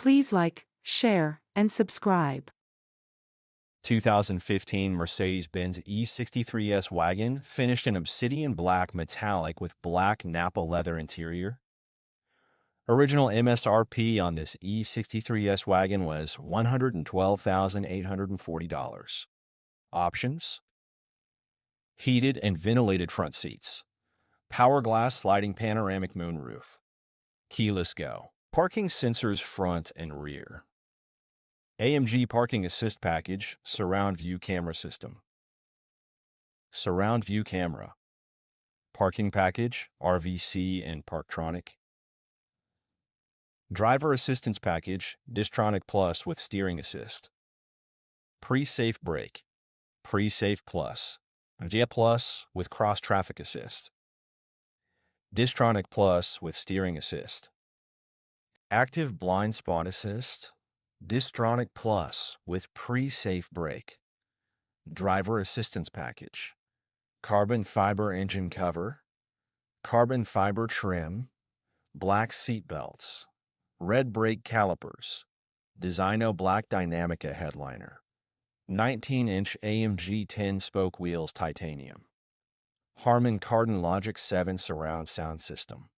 Please like, share, and subscribe. 2015 Mercedes Benz E63s Wagon, finished in Obsidian Black Metallic with Black Nappa Leather interior. Original MSRP on this E63s Wagon was $112,840. Options: heated and ventilated front seats, power glass sliding panoramic moonroof, keyless go, parking sensors front and rear, AMG parking assist package, surround view camera system, surround view camera, parking package, RVC and Parktronic, driver assistance package, DISTRONIC Plus with steering assist, pre-safe brake, pre-safe plus, VIA Plus with cross traffic assist, DISTRONIC Plus with steering assist, active blind spot assist, DISTRONIC Plus with pre-safe brake, driver assistance package, carbon fiber engine cover, carbon fiber trim, black seatbelts, red brake calipers, Designo Black Dynamica headliner, 19-inch AMG 10-spoke wheels titanium, Harman Kardon Logic 7 surround sound system,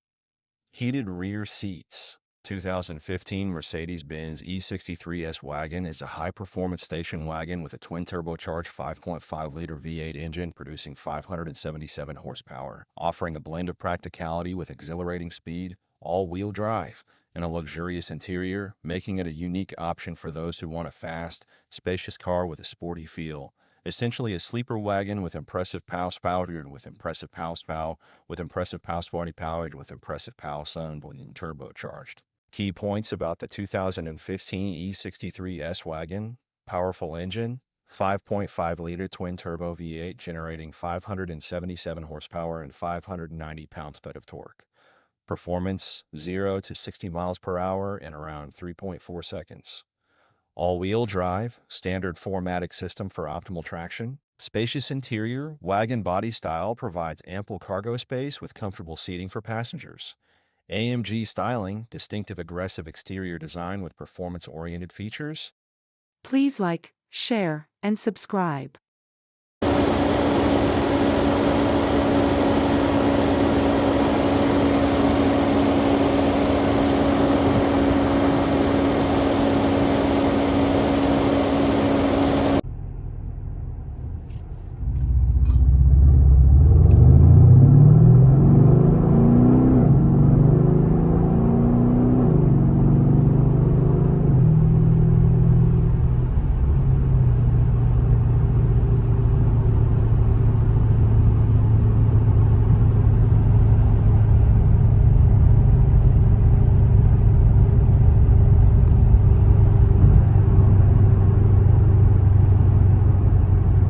heated rear seats. 2015 Mercedes-Benz E63s Wagon is a high-performance station wagon with a twin-turbocharged 5.5-liter V8 engine producing 577 horsepower, offering a blend of practicality with exhilarating speed, all-wheel drive, and a luxurious interior, making it a unique option for those who want a fast, spacious car with a sporty feel. Essentially a sleeper wagon with impressive powered with impressive power, with impressive body powered with impressive power sound and turbocharged. Key points about the 2015 E63s Wagon: powerful engine, 5.5-liter twin-turbo V8 generating 577 horsepower and 590 pounds-feet of torque. Performance 0 to 60 miles per hour in around 3.4 seconds. All-wheel drive, standard 4MATIC system for optimal traction. Spacious interior, wagon body style provides ample cargo space with comfortable seating for passengers. AMG styling, distinctive aggressive exterior design with performance-oriented features. Please like, share, and subscribe.